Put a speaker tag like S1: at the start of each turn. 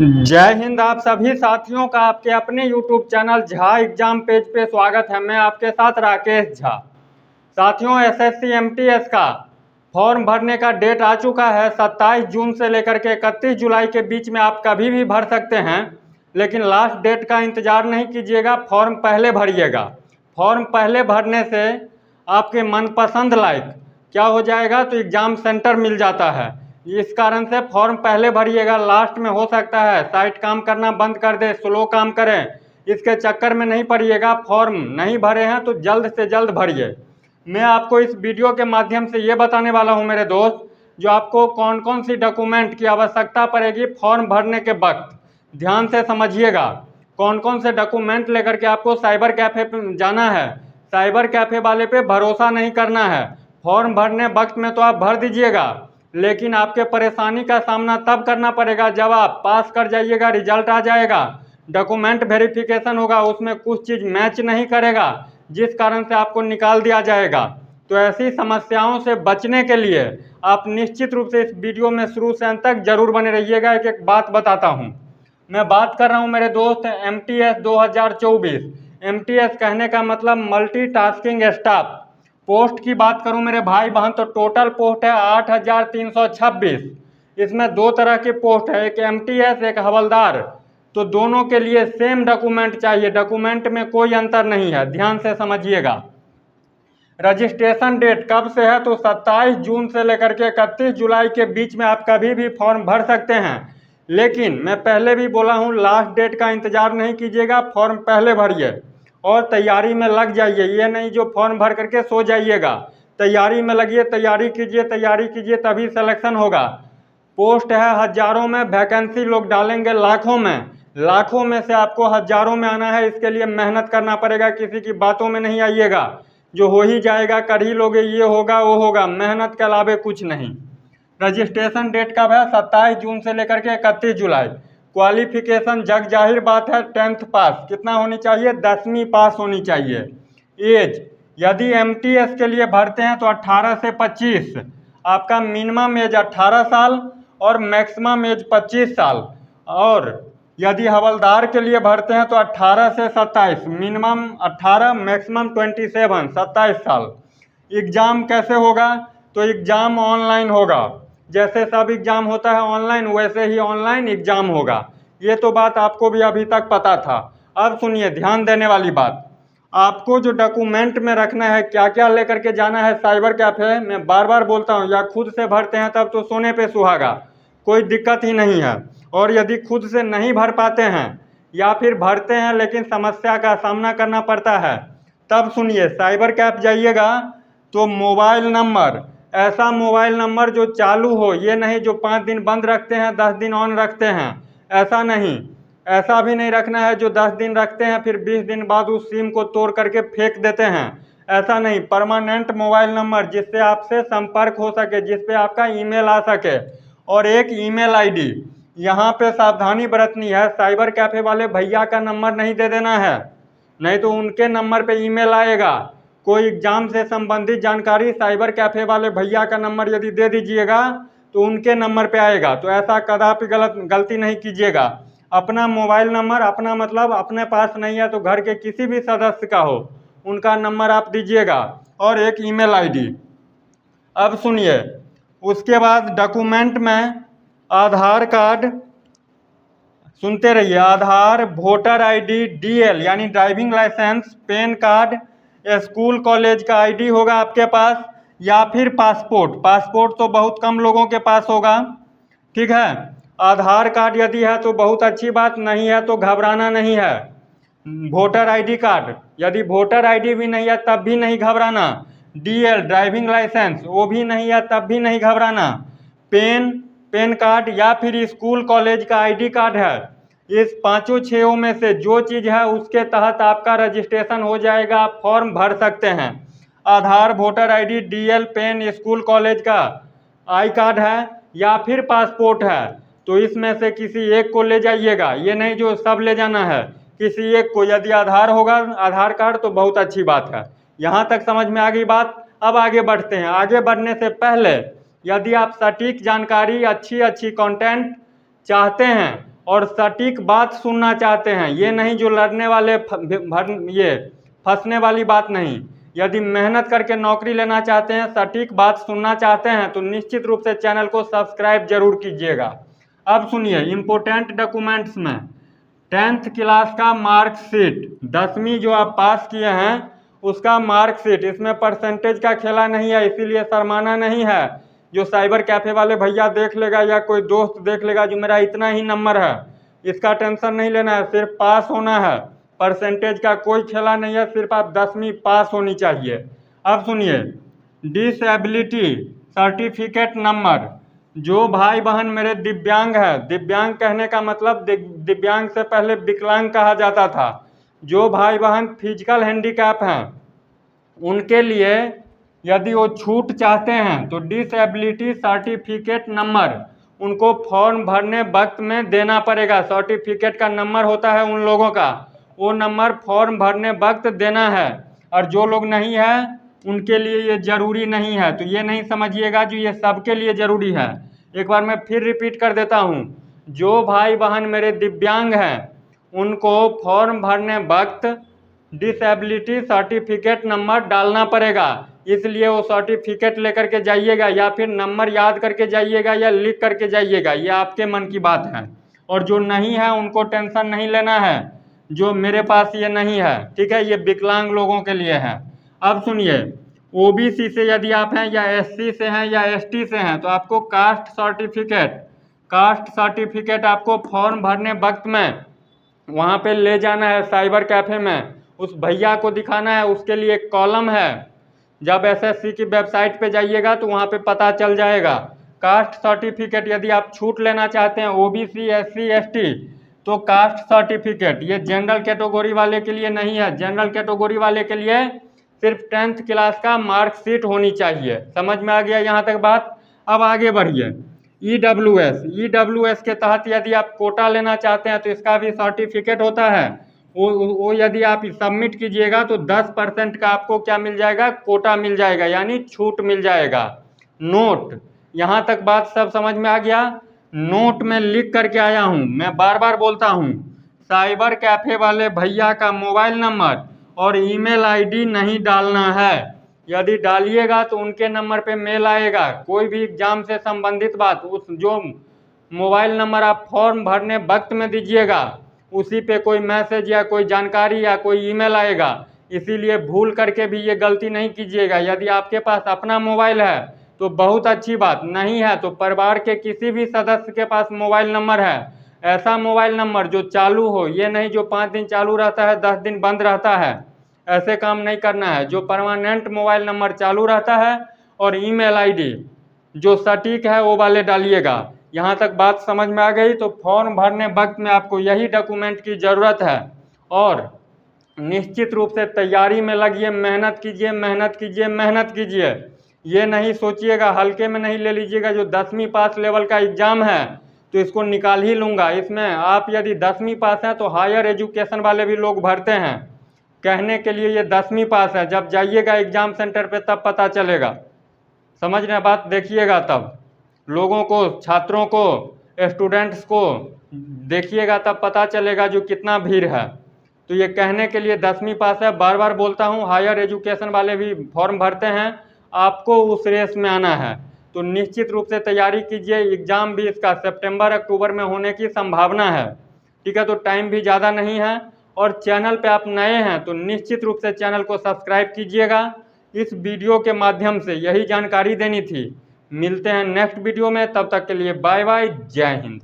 S1: जय हिंद। आप सभी साथियों का आपके अपने YouTube channel Jha exam page पे स्वागत है। मैं आपके साथ राकेश झा। साथियों, एसएससी एमटीएस का फॉर्म भरने का डेट आ चुका है। 27 जून से लेकर के 31 जुलाई के बीच में आप कभी भी भर सकते हैं, लेकिन लास्ट डेट का इंतज़ार नहीं कीजिएगा, फॉर्म पहले भरिएगा। फॉर्म पहले भरने से आपके मनपसंद लायक क्या हो जाएगा, तो एग्ज़ाम सेंटर मिल जाता है। इस कारण से फॉर्म पहले भरिएगा। लास्ट में हो सकता है साइट काम करना बंद कर दे, स्लो काम करें, इसके चक्कर में नहीं पड़िएगा। फॉर्म नहीं भरे हैं तो जल्द से जल्द भरिए। मैं आपको इस वीडियो के माध्यम से ये बताने वाला हूँ मेरे दोस्त, जो आपको कौन कौन सी डॉक्यूमेंट की आवश्यकता पड़ेगी फॉर्म भरने के वक्त। ध्यान से समझिएगा, कौन कौन से डॉक्यूमेंट लेकर के आपको साइबर कैफ़े पे जाना है। साइबर कैफ़े वाले पे भरोसा नहीं करना है। फॉर्म भरने वक्त में तो आप भर दीजिएगा, लेकिन आपके परेशानी का सामना तब करना पड़ेगा जब आप पास कर जाइएगा, रिजल्ट आ जाएगा, डॉक्यूमेंट वेरिफिकेशन होगा, उसमें कुछ चीज़ मैच नहीं करेगा, जिस कारण से आपको निकाल दिया जाएगा। तो ऐसी समस्याओं से बचने के लिए आप निश्चित रूप से इस वीडियो में शुरू से अंत तक जरूर बने रहिएगा। एक एक बात बताता हूँ। मैं बात कर रहा हूँ मेरे दोस्त एमटीएस 2024। एमटीएस कहने का मतलब मल्टीटास्किंग स्टाफ पोस्ट की बात करूं मेरे भाई बहन, तो टोटल पोस्ट है 8326। इसमें दो तरह की पोस्ट है, एक एमटीएस एक हवलदार। तो दोनों के लिए सेम डॉक्यूमेंट चाहिए, डॉक्यूमेंट में कोई अंतर नहीं है। ध्यान से समझिएगा। रजिस्ट्रेशन डेट कब से है, तो 27 जून से लेकर के 31 जुलाई के बीच में आप कभी भी फॉर्म भर सकते हैं। लेकिन मैं पहले भी बोला हूँ, लास्ट डेट का इंतज़ार नहीं कीजिएगा, फॉर्म पहले भरिए और तैयारी में लग जाइए। ये नहीं जो फॉर्म भर करके सो जाइएगा, तैयारी में लगिए, तैयारी कीजिए, तभी सिलेक्शन होगा। पोस्ट है हजारों में, वैकेंसी लोग डालेंगे लाखों में से आपको हजारों में आना है। इसके लिए मेहनत करना पड़ेगा, किसी की बातों में नहीं आइएगा। जो हो ही जाएगा कर ही लोगे, ये होगा वो होगा, मेहनत के अलावे कुछ नहीं। रजिस्ट्रेशन डेट कब है, 27 जून से लेकर के 31 जुलाई। क्वालिफिकेशन जग जाहिर बात है 10th पास। कितना होनी चाहिए, 10वीं पास होनी चाहिए। एज यदि एमटीएस के लिए भरते हैं तो 18 से 25। आपका मिनिमम एज 18 साल और मैक्सिमम एज 25 साल। और यदि हवलदार के लिए भरते हैं तो 18 से 27, मिनिमम 18 मैक्सिमम 27, 27 साल। एग्ज़ाम कैसे होगा, तो एग्ज़ाम ऑनलाइन होगा। जैसे सब एग्ज़ाम होता है ऑनलाइन, वैसे ही ऑनलाइन एग्ज़ाम होगा। ये तो बात आपको भी अभी तक पता था। अब सुनिए, ध्यान देने वाली बात, आपको जो डॉक्यूमेंट में रखना है, क्या क्या लेकर के जाना है साइबर कैफ़े। मैं बार बार बोलता हूँ, या खुद से भरते हैं तब तो सोने पे सुहागा, कोई दिक्कत ही नहीं है। और यदि खुद से नहीं भर पाते हैं या फिर भरते हैं लेकिन समस्या का सामना करना पड़ता है, तब सुनिए, साइबर कैफ़े जाइएगा तो मोबाइल नंबर, ऐसा मोबाइल नंबर जो चालू हो, ये नहीं जो 5 दिन बंद रखते हैं 10 दिन ऑन रखते हैं, ऐसा नहीं। ऐसा भी नहीं रखना है जो 10 दिन रखते हैं फिर 20 दिन बाद उस सिम को तोड़ करके फेंक देते हैं, ऐसा नहीं। परमानेंट मोबाइल नंबर जिससे आपसे संपर्क हो सके, जिस पे आपका ईमेल आ सके, और एक ईमेल आईडी। यहाँ पे सावधानी बरतनी है, साइबर कैफ़े वाले भैया का नंबर नहीं दे देना है, नहीं तो उनके नंबर पे ईमेल आएगा। कोई एग्ज़ाम से संबंधित जानकारी साइबर कैफ़े वाले भैया का नंबर यदि दे दीजिएगा तो उनके नंबर पे आएगा। तो ऐसा कदापि गलती नहीं कीजिएगा। अपना मोबाइल नंबर, अपना मतलब अपने पास नहीं है तो घर के किसी भी सदस्य का हो, उनका नंबर आप दीजिएगा, और एक ईमेल आईडी। अब सुनिए, उसके बाद डॉक्यूमेंट में आधार कार्ड, सुनते रहिए, आधार, वोटर आईडी, डीएल यानी driving licence, PAN card, school college का आईडी होगा आपके पास, या फिर पासपोर्ट। पासपोर्ट तो बहुत कम लोगों के पास होगा, ठीक है। आधार कार्ड यदि है तो बहुत अच्छी बात, नहीं है तो घबराना नहीं है। वोटर आईडी कार्ड, यदि वोटर आईडी भी नहीं है तब भी नहीं घबराना। डीएल ड्राइविंग लाइसेंस, वो भी नहीं है तब भी नहीं घबराना। पैन कार्ड या फिर स्कूल कॉलेज का आईडी कार्ड है। इस पाँचों छयों में से जो चीज़ है उसके तहत आपका रजिस्ट्रेशन हो जाएगा, आप फॉर्म भर सकते हैं। Aadhaar, voter ID, DL, PAN, school college का आई कार्ड है या फिर पासपोर्ट है, तो इसमें से किसी एक को ले जाइएगा। ये नहीं जो सब ले जाना है, किसी एक को। यदि आधार होगा, आधार कार्ड, तो बहुत अच्छी बात है। यहाँ तक समझ में आ गई बात। अब आगे बढ़ते हैं। आगे बढ़ने से पहले यदि आप सटीक जानकारी, अच्छी कंटेंट चाहते हैं और सटीक बात सुनना चाहते हैं, ये नहीं जो लड़ने वाले ये फंसने वाली बात नहीं। यदि मेहनत करके नौकरी लेना चाहते हैं, सटीक बात सुनना चाहते हैं, तो निश्चित रूप से चैनल को सब्सक्राइब जरूर कीजिएगा। अब सुनिए, इम्पोर्टेंट डॉक्यूमेंट्स में 10th क्लास का मार्कशीट, 10वीं जो आप पास किए हैं उसका मार्कशीट, इसमें परसेंटेज का खेला नहीं है, इसीलिए शर्माना नहीं है। जो साइबर कैफ़े वाले भैया देख लेगा या कोई दोस्त देख लेगा जो मेरा इतना ही नंबर है, इसका टेंशन नहीं लेना है, सिर्फ पास होना है, परसेंटेज का कोई खेला नहीं है, सिर्फ आप 10वीं पास होनी चाहिए। अब सुनिए, डिसेबिलिटी सर्टिफिकेट नंबर, जो भाई बहन मेरे दिव्यांग है, दिव्यांग कहने का मतलब दिव्यांग से पहले विकलांग कहा जाता था, जो भाई बहन फिजिकल हैंडीकैप हैं उनके लिए यदि वो छूट चाहते हैं तो डिसेबिलिटी सर्टिफिकेट नंबर उनको फॉर्म भरने वक्त में देना पड़ेगा। सर्टिफिकेट का नंबर होता है उन लोगों का, वो नंबर फॉर्म भरने वक्त देना है, और जो लोग नहीं है उनके लिए ये ज़रूरी नहीं है। तो ये नहीं समझिएगा जो ये सबके लिए ज़रूरी है। एक बार मैं फिर रिपीट कर देता हूँ, जो भाई बहन मेरे दिव्यांग हैं उनको फॉर्म भरने वक्त डिसेबिलिटी सर्टिफिकेट नंबर डालना पड़ेगा, इसलिए वो सर्टिफिकेट लेकर के जाइएगा, या फिर नंबर याद करके जाइएगा या लिख करके जाइएगा, ये आपके मन की बात है। और जो नहीं है उनको टेंशन नहीं लेना है, जो मेरे पास ये नहीं है, ठीक है, ये विकलांग लोगों के लिए है। अब सुनिए, ओबीसी से यदि आप हैं या एससी से हैं या एसटी से हैं तो आपको कास्ट सर्टिफिकेट आपको फॉर्म भरने वक्त में वहाँ पे ले जाना है साइबर कैफ़े में, उस भैया को दिखाना है, उसके लिए एक कॉलम है। जब एसएससी की वेबसाइट पे जाइएगा तो वहाँ पे पता चल जाएगा। कास्ट सर्टिफिकेट यदि आप छूट लेना चाहते हैं ओबीसी एससी एसटी, तो कास्ट सर्टिफिकेट ये जनरल कैटेगरी वाले के लिए नहीं है, जनरल कैटेगरी वाले के लिए सिर्फ 10th क्लास का मार्कशीट होनी चाहिए। समझ में आ गया यहाँ तक बात? अब आगे बढ़िए, ईडब्ल्यूएस के तहत यदि आप कोटा लेना चाहते हैं तो इसका भी सर्टिफिकेट होता है, वो यदि आप सबमिट कीजिएगा तो 10% का आपको क्या मिल जाएगा, कोटा मिल जाएगा, यानी छूट मिल जाएगा। नोट, यहाँ तक बात सब समझ में आ गया? नोट में लिख करके आया हूँ, मैं बार बार बोलता हूँ, साइबर कैफ़े वाले भैया का मोबाइल नंबर और ईमेल आईडी नहीं डालना है। यदि डालिएगा तो उनके नंबर पे मेल आएगा, कोई भी एग्जाम से संबंधित बात, उस जो मोबाइल नंबर आप फॉर्म भरने वक्त में दीजिएगा उसी पे कोई मैसेज या कोई जानकारी या कोई ईमेल आएगा। इसीलिए भूल करके भी ये गलती नहीं कीजिएगा। यदि आपके पास अपना मोबाइल है तो बहुत अच्छी बात, नहीं है तो परिवार के किसी भी सदस्य के पास मोबाइल नंबर है, ऐसा मोबाइल नंबर जो चालू हो, ये नहीं जो 5 दिन चालू रहता है 10 दिन बंद रहता है, ऐसे काम नहीं करना है। जो परमानेंट मोबाइल नंबर चालू रहता है और ईमेल आईडी जो सटीक है वो वाले डालिएगा। यहाँ तक बात समझ में आ गई? तो फॉर्म भरने वक्त में आपको यही डॉक्यूमेंट की ज़रूरत है, और निश्चित रूप से तैयारी में लगिए, मेहनत कीजिए, मेहनत कीजिए, मेहनत कीजिए। ये नहीं सोचिएगा, हल्के में नहीं ले लीजिएगा। जो 10वीं पास लेवल का एग्ज़ाम है तो इसको निकाल ही लूँगा, इसमें आप यदि 10वीं पास हैं तो हायर एजुकेशन वाले भी लोग भरते हैं। कहने के लिए ये 10वीं पास है, जब जाइएगा एग्ज़ाम सेंटर पे तब पता चलेगा। समझ रहे बात? देखिएगा तब लोगों को, छात्रों को, स्टूडेंट्स को देखिएगा तब पता चलेगा जो कितना भीड़ है। तो ये कहने के लिए 10वीं पास है, बार बार बोलता हूँ, हायर एजुकेशन वाले भी फॉर्म भरते हैं, आपको उस रेस में आना है। तो निश्चित रूप से तैयारी कीजिए। एग्ज़ाम भी इसका सितंबर अक्टूबर में होने की संभावना है, ठीक है, तो टाइम भी ज़्यादा नहीं है। और चैनल पे आप नए हैं तो निश्चित रूप से चैनल को सब्सक्राइब कीजिएगा। इस वीडियो के माध्यम से यही जानकारी देनी थी। मिलते हैं नेक्स्ट वीडियो में, तब तक के लिए बाय बाय, जय हिंद।